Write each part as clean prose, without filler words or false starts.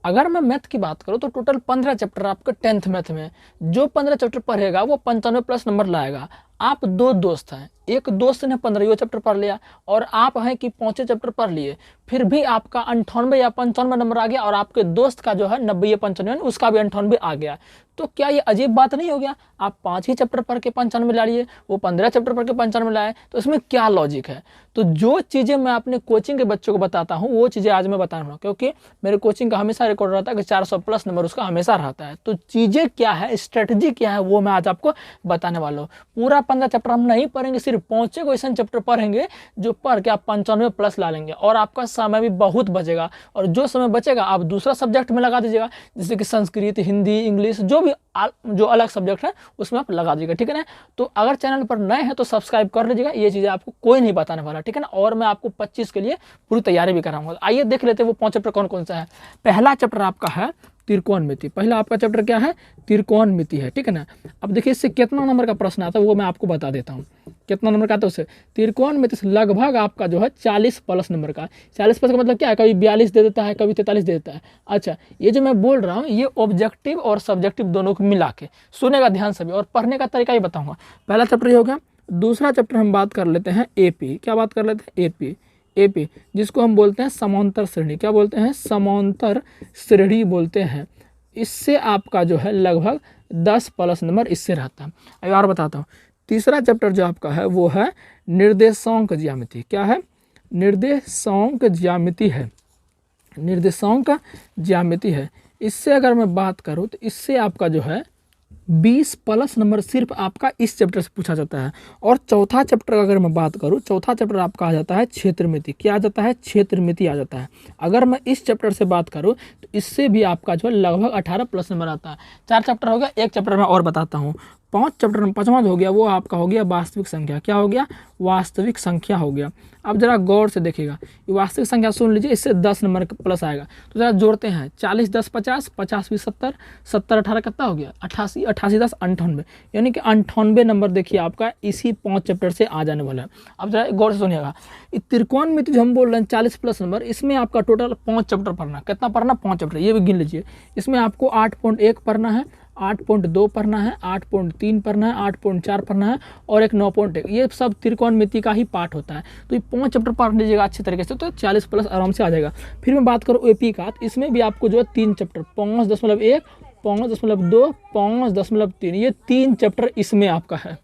अगर मैं मैथ की बात करूँ तो टोटल 15 चैप्टर आपके 10th मैथ में, जो 15 चैप्टर पढ़ेगा वो 95+ नंबर लाएगा। आप दो दोस्त हैं, एक दोस्त ने 15 चैप्टर पढ़ लिया और आप हैं कि 5 चैप्टर पढ़ लिए, फिर भी आपका 98 या 95 नंबर आ गया और आपके दोस्त का जो है 90 या 95 उसका भी 98 आ गया। तो क्या ये अजीब बात नहीं हो गया? आप 5 ही चैप्टर पढ़ के 95 ला लिए, वो 15 चैप्टर पढ़ के 95 लाए, तो इसमें क्या लॉजिक है? तो जो चीज़ें मैं अपने कोचिंग के बच्चों को बताता हूँ वो चीज़ें आज मैं बता रहा हूँ, क्योंकि मेरे कोचिंग का हमेशा रिकॉर्ड रहता है कि 400+ नंबर उसका हमेशा रहता है। तो चीज़ें क्या है, स्ट्रेटजी क्या है, वो मैं आज आपको बताने वाला हूँ। पूरा 15 चैप्टर हम नहीं पढ़ेंगे, सिर्फ 5 क्वेश्चन चैप्टर पढ़ेंगे जो पढ़ के आप 95+ ला लेंगे और आपका समय भी बहुत बचेगा। और जो समय बचेगा आप दूसरा सब्जेक्ट में लगा दीजिएगा, जैसे कि संस्कृत, हिंदी, इंग्लिश, जो अलग सब्जेक्ट है उसमें आप लगा दीजिएगा, ठीक है ना। तो अगर चैनल पर नए हैं तो सब्सक्राइब कर लीजिएगा, ये चीज़ें आपको कोई नहीं बताने वाला, ठीक है ना। और मैं आपको 25 के लिए पूरी तैयारी भी कराऊंगा। आइए देख लेते हैं वो 5 चैप्टर कौन कौन सा है। पहला चैप्टर आपका है त्रिकोणमिति। पहला आपका चैप्टर क्या है? त्रिकोणमिति है, ठीक है ना। अब देखिए इससे कितना नंबर का प्रश्न आता है वो मैं आपको बता देता हूँ। कितना नंबर का आता है उससे? त्रिकोणमिति से लगभग आपका जो है 40+ नंबर का। 40+ का मतलब क्या है? कभी 42 दे देता है, कभी 43 दे देता है। अच्छा, ये जो मैं बोल रहा हूँ ये ऑब्जेक्टिव और सब्जेक्टिव दोनों को मिला के सुनेगा ध्यान से भी, और पढ़ने का तरीका ही बताऊंगा। पहला चैप्टर ये हो गया। दूसरा चैप्टर हम बात कर लेते हैं एपी। क्या बात कर लेते हैं? एपी, जिसको हम बोलते हैं समांतर श्रेणी। क्या बोलते हैं? समांतर श्रेणी बोलते हैं। इससे आपका जो है लगभग 10+ नंबर इससे रहता है। अब और बताता हूँ। तीसरा चैप्टर जो आपका है वो है निर्देशांक ज्यामिति। क्या है? निर्देशांक ज्यामिति है। निर्देशांक ज्यामिति है। इससे अगर मैं बात करूँ तो इससे आपका जो है 20+ नंबर सिर्फ आपका इस चैप्टर से पूछा जाता है। और चौथा चैप्टर अगर मैं बात करूँ, चौथा चैप्टर आपका आ जाता है क्षेत्रमिति। क्या आ जाता है? क्षेत्रमिति आ जाता है। अगर मैं इस चैप्टर से बात करूँ तो इससे भी आपका जो है लगभग 18+ नंबर आता है। 4 चैप्टर हो गया। एक चैप्टर मैं और बताता हूँ। 5 चैप्टर में 5वां हो गया वो आपका हो गया वास्तविक संख्या। क्या हो गया? वास्तविक संख्या हो गया। अब जरा गौर से देखिएगा, ये वास्तविक संख्या सुन लीजिए, इससे 10 नंबर प्लस आएगा। तो जरा जोड़ते हैं, 40 10 50, 50 20 70, 70 18 कितना हो गया? 88, 88 10 98, यानी कि 98 नंबर देखिए आपका इसी 5 चैप्टर से आ जाने वाला है। अब जरा गौर से सुनिएगा, त्रिकोणमिति जो हम बोल रहे हैं 40+ नंबर, इसमें आपका टोटल 5 चैप्टर पढ़ना। कितना पढ़ना? 5 चैप्टर, ये भी गिन लीजिए। इसमें आपको 8.1 पढ़ना है, 8.2 पढ़ना है, 8.3 पढ़ना है, 8.4 पढ़ना है और एक 9.1। ये सब त्रिकोणमिति का ही पार्ट होता है। तो ये 5 चैप्टर पढ़ लीजिएगा अच्छे तरीके से, तो 40+ आराम से आ जाएगा। फिर मैं बात करूँ एपी का, तो इसमें भी आपको जो है 3 चैप्टर, 5.1, 5.2, 5.3, ये 3 चैप्टर इसमें आपका है।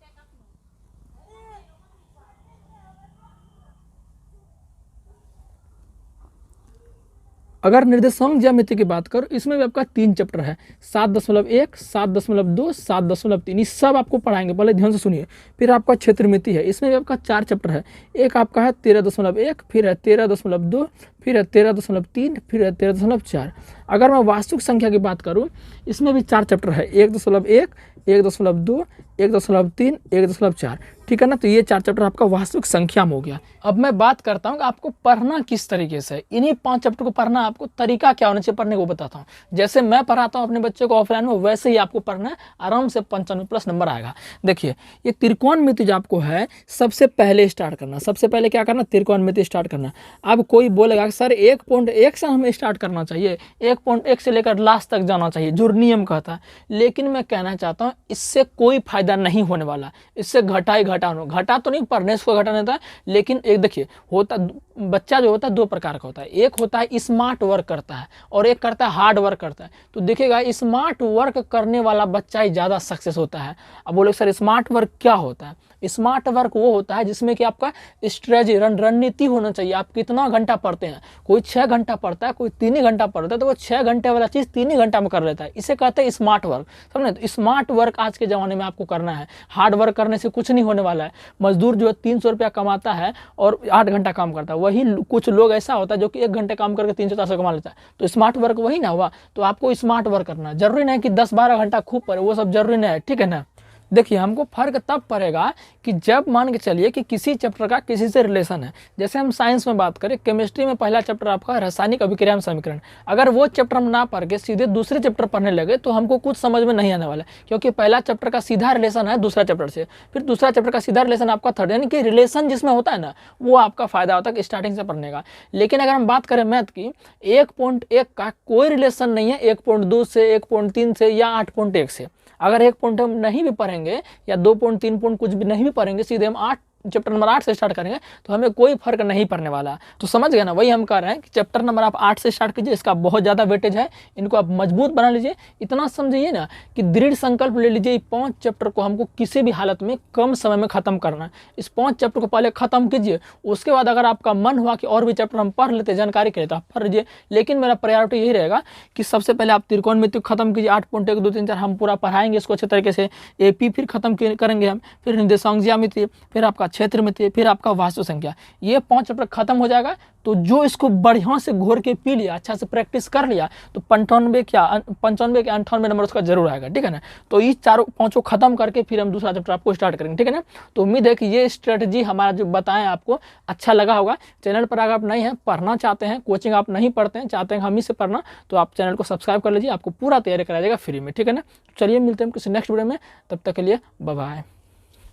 अगर निर्देशांक ज्यामिति की बात करो, इसमें भी आपका 3 चैप्टर है, 7.1, 7.2, 7.3, ये सब आपको पढ़ाएंगे। पहले ध्यान से सुनिए। फिर आपका क्षेत्रमिति है, इसमें भी आपका 4 चैप्टर है। एक आपका है 13.1, फिर है 13.2, फिर है 13.3, फिर है 13.4। अगर मैं वास्तविक संख्या की बात करूँ, इसमें भी 4 चैप्टर है, 1.1, 1.2, 1.3, 1.4, ठीक है ना। तो ये 4 चैप्टर आपका वास्तविक संख्या में हो गया। अब मैं बात करता हूँ कि आपको पढ़ना किस तरीके से। इन्हीं 5 चैप्टर को पढ़ना, आपको तरीका क्या होना चाहिए पढ़ने को बताता हूँ। जैसे मैं पढ़ाता हूँ अपने बच्चे को ऑफलाइन में, वैसे ही आपको पढ़ना है, आराम से 95+ नंबर आएगा। देखिए ये त्रिकोणमिति जो आपको है, सबसे पहले स्टार्ट करना। सबसे पहले क्या करना? त्रिकोणमिति स्टार्ट करना। अब कोई बोलेगा सर 1.1 से हमें स्टार्ट करना चाहिए, 1.1 से लेकर लास्ट तक जाना चाहिए जो नियम कहता है। लेकिन मैं कहना चाहता हूँ इससे कोई फायदा नहीं होने वाला। इससे घटा तो नहीं, पढ़ने से कोई घटा नहीं होता। लेकिन एक देखिए, होता बच्चा जो होता है 2 प्रकार का होता है। एक होता है स्मार्ट वर्क करता है और एक करता है हार्ड वर्क करता है। तो देखिएगा स्मार्ट वर्क करने वाला बच्चा ही ज़्यादा सक्सेस होता है। अब बोले सर स्मार्ट वर्क क्या होता है? स्मार्ट वर्क वो होता है जिसमें कि आपका स्ट्रेटजी, रणनीति होना चाहिए। आप कितना घंटा पढ़ते हैं? कोई 6 घंटा पढ़ता है, कोई 3 ही घंटा पढ़ता है, तो वो 6 घंटे वाला चीज़ 3 ही घंटा में कर लेता है। इसे कहते हैं स्मार्ट वर्क, समझे? तो स्मार्ट वर्क आज के ज़माने में आपको करना है। हार्ड वर्क करने से कुछ नहीं होने वाला है। मजदूर जो है 300 रुपया कमाता है और 8 घंटा काम करता है, वही कुछ लोग ऐसा होता है जो कि 1 घंटे काम करके 300-400 कमा लेता है। तो स्मार्ट वर्क वही ना हुआ। तो आपको स्मार्ट वर्क करना, जरूरी नहीं कि 10-12 घंटा खूब पढ़े, वो सब जरूरी नहीं है, ठीक है ना। देखिए हमको फर्क तब पड़ेगा कि जब मान के चलिए कि किसी चैप्टर का किसी से रिलेशन है। जैसे हम साइंस में बात करें, केमिस्ट्री में पहला चैप्टर आपका रासायनिक अभिक्रिया एवं समीकरण, अगर वो चैप्टर हम ना पढ़ के सीधे दूसरे चैप्टर पढ़ने लगे तो हमको कुछ समझ में नहीं आने वाला, क्योंकि पहला चैप्टर का सीधा रिलेशन है दूसरा चैप्टर से, फिर दूसरा चैप्टर का सीधा रिलेशन आपका थर्ड, यानी कि रिलेशन जिसमें होता है ना वो आपका फायदा होता है स्टार्टिंग से पढ़ने का। लेकिन अगर हम बात करें मैथ की, 1.1 का कोई रिलेशन नहीं है 1.2 से, 1.3 से या 8.1 से। अगर 1 पॉइंट हम नहीं भी पढ़ेंगे या 2 पॉइंट 3 पॉइंट कुछ भी नहीं भी पढ़ेंगे, सीधे हम चैप्टर नंबर 8 से स्टार्ट करेंगे तो हमें कोई फर्क नहीं पड़ने वाला। तो समझ गए ना, वही हम कह रहे हैं कि चैप्टर नंबर आप 8 से स्टार्ट कीजिए, इसका बहुत ज़्यादा वेटेज है, इनको आप मजबूत बना लीजिए। इतना समझिए ना कि दृढ़ संकल्प ले लीजिए, 5 चैप्टर को हमको किसी भी हालत में कम समय में खत्म करना है। इस 5 चैप्टर को पहले खत्म कीजिए, उसके बाद अगर आपका मन हुआ कि और भी चैप्टर हम पढ़ लेते जानकारी के लिए तो आप पढ़ लीजिए। लेकिन मेरा प्रायोरिटी यही रहेगा कि सबसे पहले आप त्रिकोणमिति खत्म कीजिए, 8.1 2 3 4 हम पूरा पढ़ाएंगे इसको अच्छे तरीके से। AP फिर खत्म करेंगे हम, फिर निर्देशांक ज्यामिति, फिर आपका क्षेत्रमिति, फिर आपका वास्तु संख्या। ये 5 चैप्टर खत्म हो जाएगा तो जो इसको बढ़िया से घोर के पी लिया, अच्छा से प्रैक्टिस कर लिया तो 95 के 98 नंबर उसका जरूर आएगा, ठीक है ना। तो ये 4-5 खत्म करके फिर हम दूसरा चैप्टर आपको स्टार्ट करेंगे, ठीक है ना। तो उम्मीद है कि ये स्ट्रेटजी हमारा जो बताएं आपको अच्छा लगा होगा। चैनल पर अगर आप नहीं हैं, पढ़ना चाहते हैं, कोचिंग आप नहीं पढ़ते हैं, चाहते हैं हम ही से पढ़ना, तो आप चैनल को सब्सक्राइब कर लीजिए, आपको पूरा तैयारी कराया जाएगा फ्री में, ठीक है ना। चलिए मिलते हैं किसी नेक्स्ट वीडियो में, तब तक के लिए बाय बाय।